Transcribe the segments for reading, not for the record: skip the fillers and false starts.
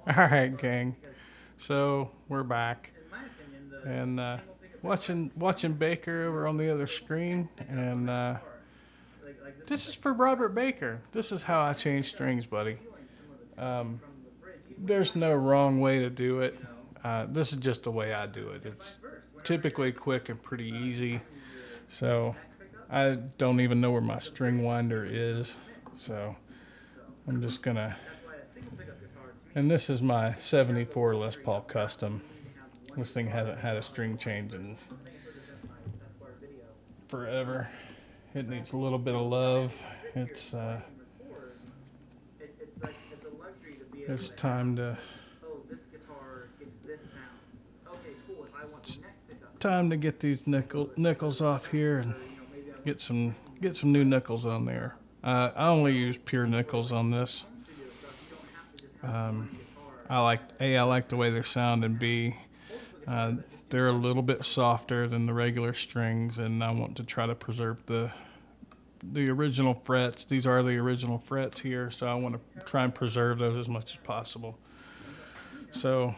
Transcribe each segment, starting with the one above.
All right, gang. So we're back, and watching Baker over on the other screen, and this is for Robert Baker. This is how I change strings, buddy. Um, there's no wrong way to do it. This is just the way I do it. It's typically quick and pretty easy. So I don't even know where my string winder is. So I'm just gonna. And this is my 74 Les Paul Custom. This thing hasn't had a string change in forever. It needs a little bit of love. It's time to get these nickels off here and get some new nickels on there. I only use pure nickels on this. Um, I like the way they sound, and B, uh, they're a little bit softer than the regular strings, and I want to try to preserve the original frets. These are the original frets here, so I want to try and preserve those as much as possible. So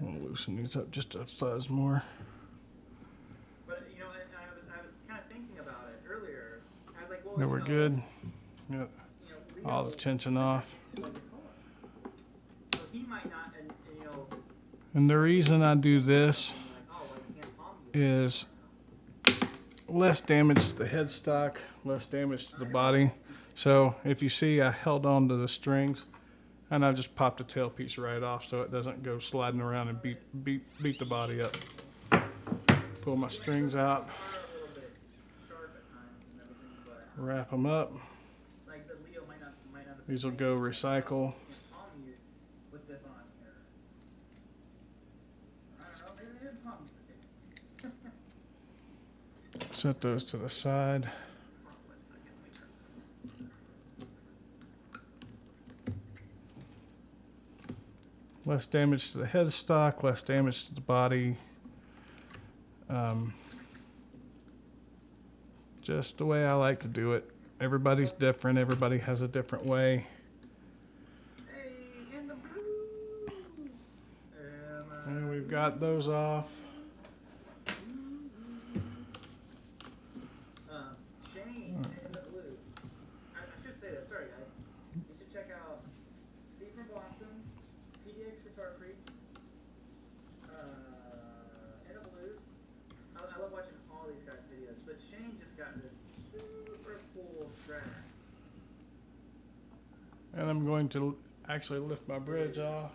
we'll loosen these up just a fuzz more. There, we're good. Yep. All the tension off. And the reason I do this is less damage to the headstock, less damage to the body. So if you see, I held on to the strings and I just popped the tailpiece right off so it doesn't go sliding around and beat the body up. Pull my strings out, wrap them up. These will go recycle. Set those to the side. Less damage to the headstock, less damage to the body. Just the way I like to do it. Everybody's different. Everybody has a different way. And we've got those off. And I'm going to actually lift my bridge off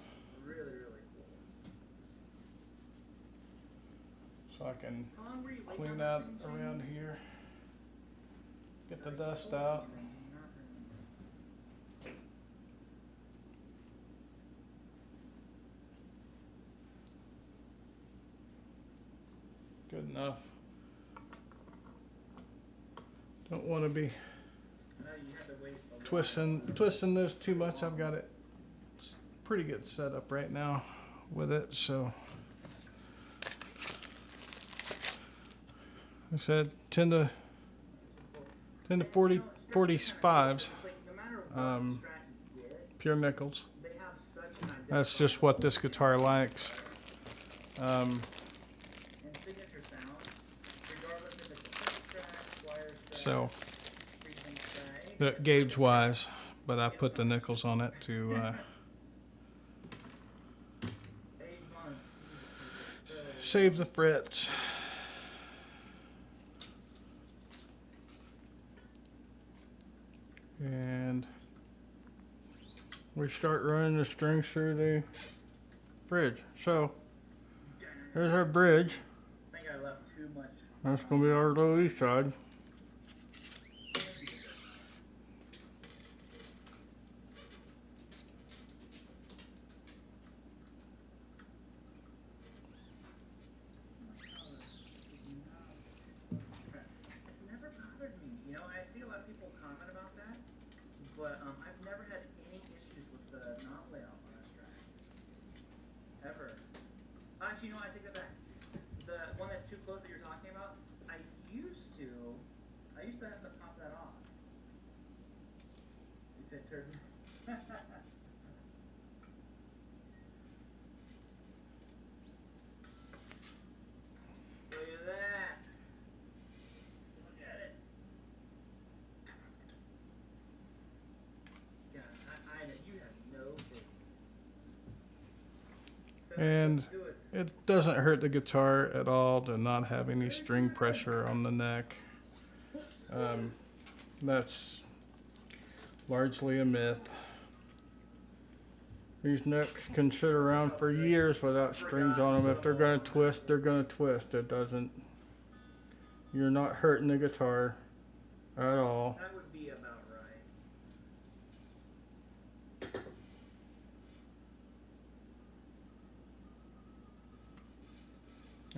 so I can clean out around here, get the dust out. Good enough. Don't want to be twisting this too much. I've got it pretty good setup right now with it. So I said 10 to 45s, pure nickels. That's just what this guitar likes. So the gauge wise, but I put the nickels on it to save the frets. And we start running the strings through the bridge. So there's our bridge. That's going to be our low E side. at that. Look at it. God, I know you have no faith. So And do it. it doesn't hurt the guitar at all to not have any string pressure on the neck. That's largely a myth. These necks can sit around for years without strings on them. If they're going to twist, they're going to twist. It doesn't. You're not hurting the guitar at all. That would be about right.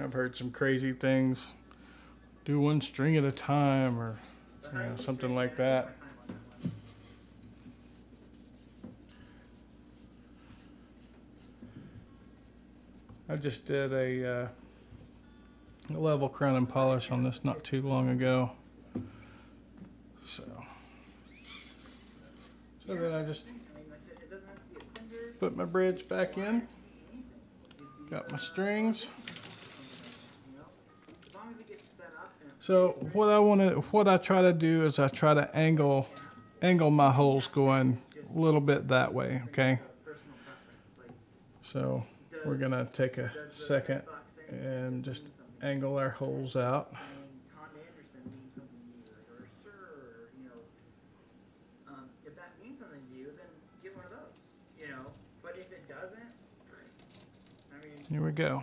I've heard some crazy things. Do one string at a time, or something like that. I just did a level crown and polish on this not too long ago. So then I just put my bridge back in. Got my strings. So what I try to do is I try to angle my holes going a little bit that way, okay? So we're gonna take a second and just angle our holes out. If that means something to you, then get one of those, But if it doesn't, I mean, here we go.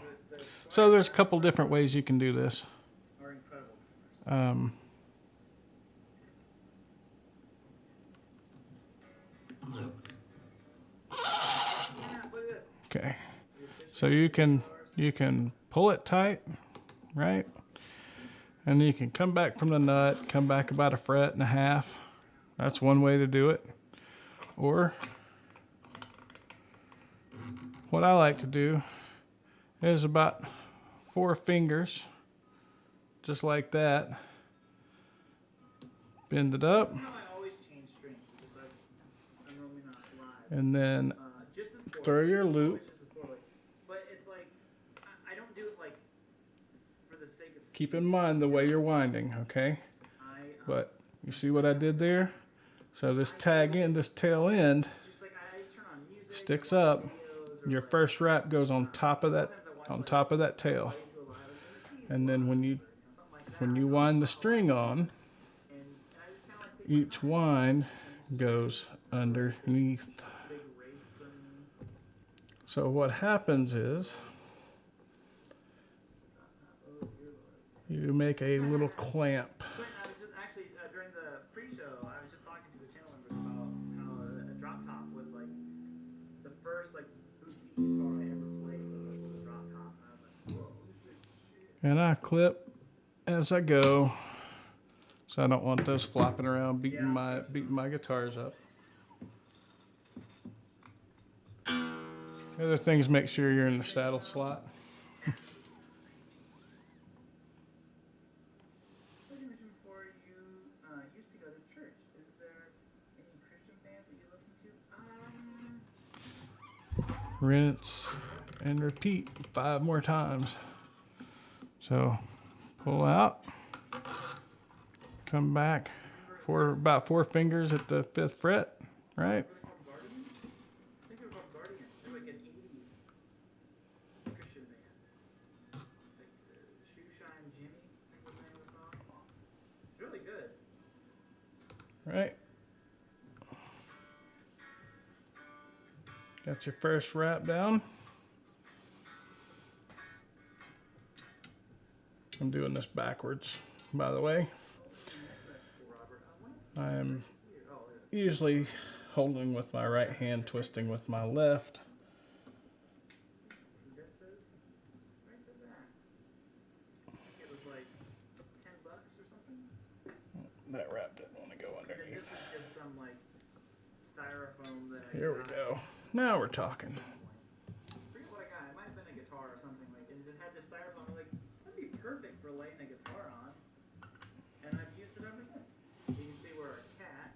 So there's a couple different ways you can do this. Okay, so you can pull it tight, right? And you can come back from the nut, come back about 1.5 frets. That's one way to do it. Or what I like to do is about 4 fingers, just like that. Bend it up. And then throw your loop. Keep in mind the way you're winding, okay? But you see what I did there? So this tail end sticks up. Your first wrap goes on top of that tail. And then when you wind the string on, each wind goes underneath. So what happens is you make a little clamp. Actually, during the pre-show, I was just talking to the channel members about how a drop top was like the first boutique guitar I ever played was with a drop top, and I was like, whoa, this is shit. And I clip as I go, so I don't want those flopping around beating my guitars up. The other thing is make sure you're in the saddle slot. Rinse and repeat 5 more times. So pull out, come back for about 4 fingers at the 5th fret, right? Right. Got your first wrap down. I'm doing this backwards, by the way. I'm usually holding with my right hand, twisting with my left. That wrap didn't want to go underneath. Here we go. Now we're talking. I forget what I got. It might have been a guitar or something and it had this styrofoam. I'm like, that'd be perfect for laying a guitar on. And I've used it ever since. You can see where a cat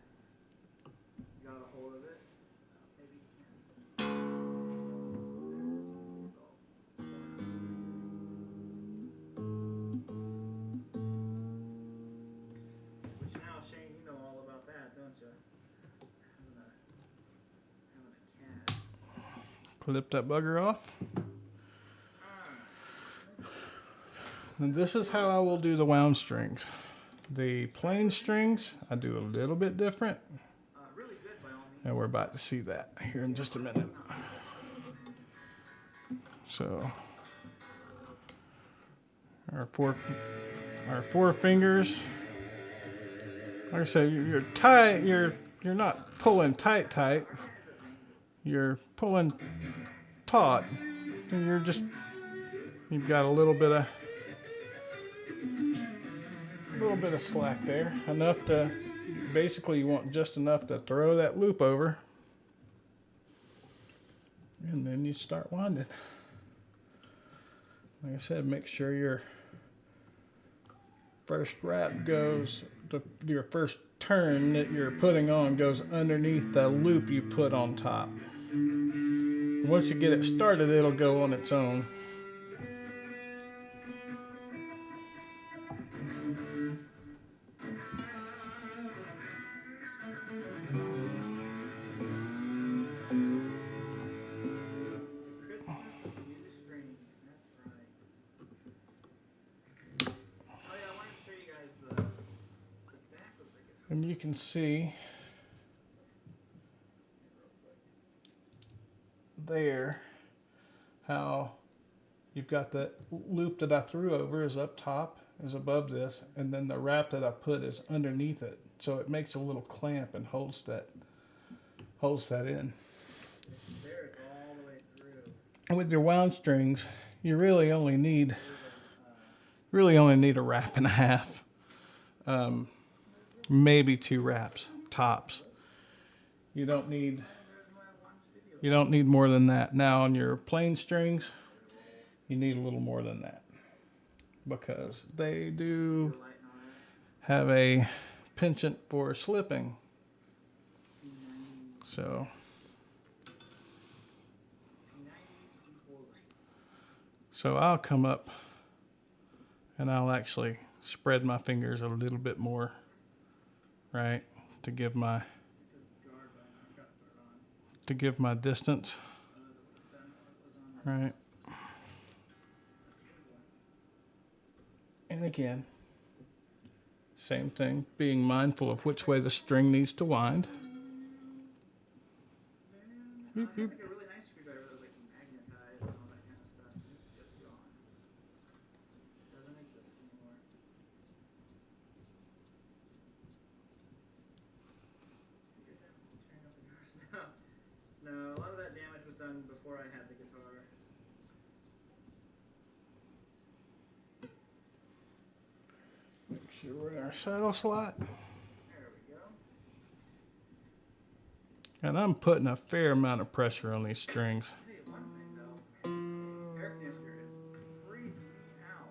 got a hold of it. Clip that bugger off. And this is how I will do the wound strings. The plain strings, I do a little bit different. And we're about to see that here in just a minute. So, our four fingers. Like I said, you're tight. You're not pulling tight. You're pulling taut. And you've got a little bit of slack there. Enough to, basically you want just enough to throw that loop over. And then you start winding. Like I said, make sure your first wrap goes, your first turn that you're putting on goes underneath the loop you put on top. Once you get it started, it'll go on its own. And you can see there how you've got the loop that I threw over is up top, is above this, and then the wrap that I put is underneath it. So it makes a little clamp and holds that in. And with your wound strings, you really only need a wrap and a half. Maybe 2 wraps tops. You don't need more than that. Now on your plain strings, you need a little more than that because they do have a penchant for slipping. So I'll come up and I'll actually spread my fingers a little bit more. Right, to give my distance, right, and again, same thing, being mindful of which way the string needs to wind. Beep, beep. No, a lot of that damage was done before I had the guitar. Make sure we're in our saddle slot. There we go. And I'm putting a fair amount of pressure on these strings. I'll tell you one thing though, air conditioner is freezing me out.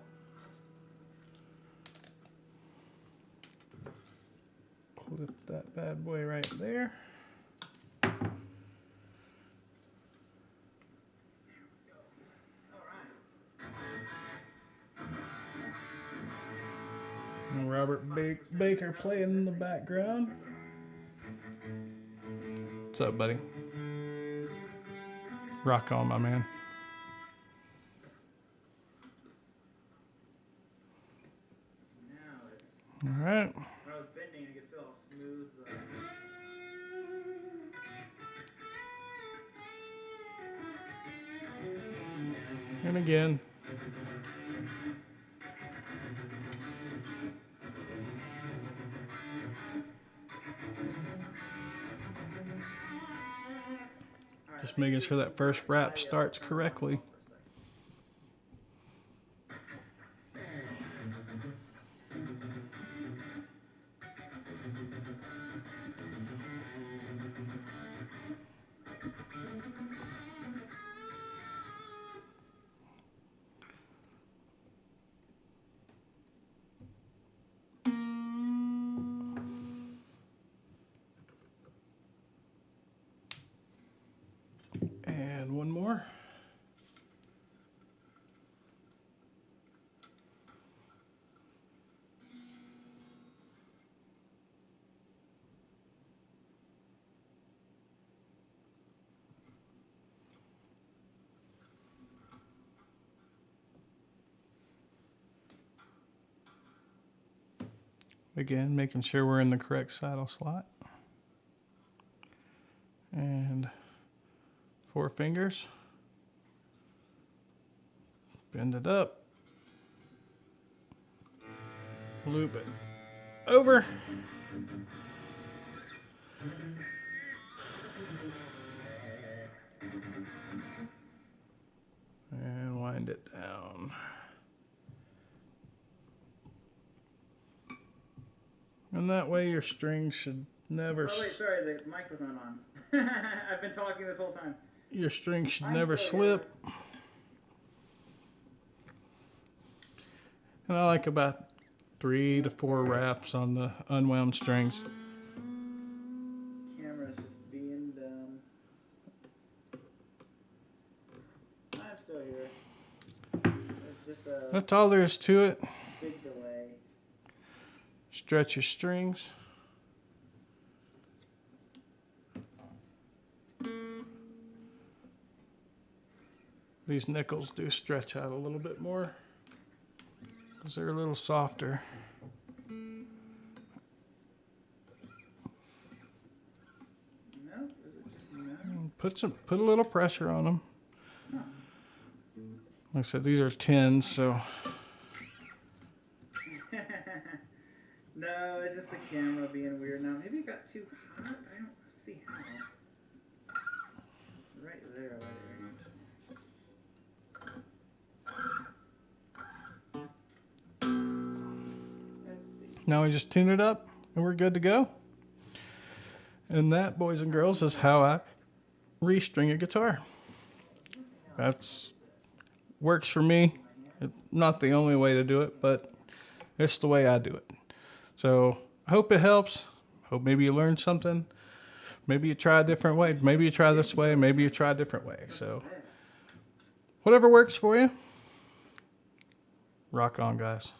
Clip that bad boy right there. Robert Baker playing in the background. What's up, buddy? Rock on, my man. All right. When I was bending, I could feel how smooth And again. Just making sure that first wrap starts correctly. And one more. Again, making sure we're in the correct saddle slot. And 4 fingers. Bend it up. Loop it over. And wind it down. And that way your string should never... Oh wait, sorry, the mic was not on. I've been talking this whole time. Your string should never slip. And I like about 3 to 4 wraps on the unwound strings. Camera's just being dumb. I'm still here. It's just a That's all there is to it. big delay. Stretch your strings. These nickels do stretch out a little bit more because they're a little softer. No? Is it just no? Put a little pressure on them. Huh. Like I said, these are 10s, so No, it's just the camera being weird now. Maybe it got too hot. I don't see how. Right there, right there. now we just tune it up and we're good to go. And that, boys and girls, is how I restring a guitar. That's works for me. It's not the only way to do it, but it's the way I do it. So I hope it helps. Hope maybe you learned something. Maybe you try a different way. Maybe you try this way. Maybe you try a different way. So whatever works for you, rock on, guys.